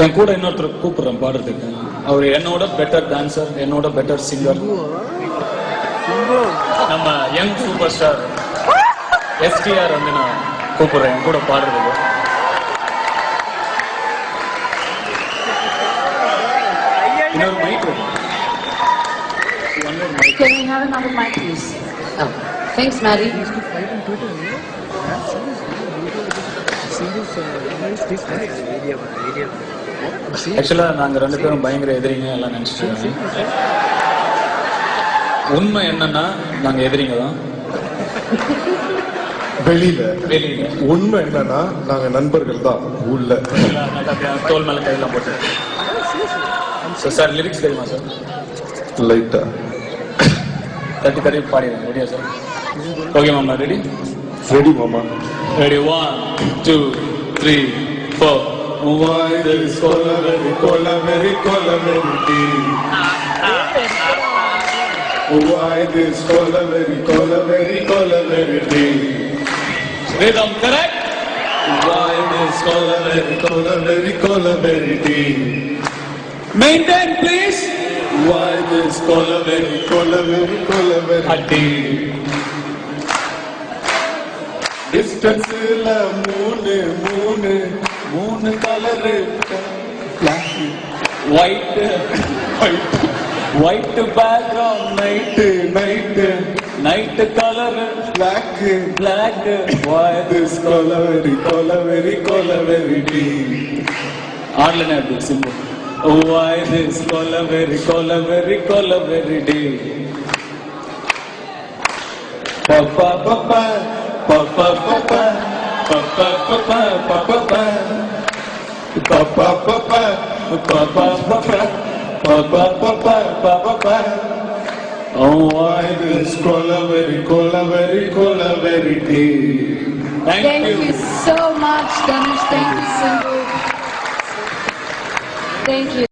என் கூட இன்னொருத்தர் கூப்பிடுறேன் பாடுறதுக்கு. அவர் என்னோட பெட்டர் டான்சர், என்னோட பெட்டர் சிங்கர், நம்ம யங் சூப்பர் ஸ்டார் STR வந்து நான் கூப்பிடுறேன் என் கூட பாடுறதுக்கு. இன்னொரு mic. Can we have another mic, please? Oh, thanks, Maddie. ஆக்சுவலா நாங்க ரெண்டு பேரும் பயங்கர எதிரிங்க எல்லாம் நினைச்சிட்டு. உண்மை என்னன்னா நாங்க எதிரிங்க தான். வெளியில உண்மை என்னன்னா நாங்க நண்பர்கள் தான். உள்ள தோல் மேல கையெல்லாம் போட்டு. சார் லிரிக்ஸ் தெரியுமா சார்? லைட்டா தட்டி தட்டி பாடிடுறேன். ரெடியா சார்? ஓகே மாமா, ரெடி? ரெடி மாமா. Ready, 1 2 3 4. Why this very deep? Why this very deep? Rhythm correct? Why this very deep? Maintain please. Why this very deep? Distance la moon color white background night color black why this color very deep? Online app simple. Why this color very deep? Papa papa papa papa papa papa papa papa papa papa papa papa. Oh, why this color very deep? Thank you so much, Dhanush. Thank you, Sindhu. Thank you.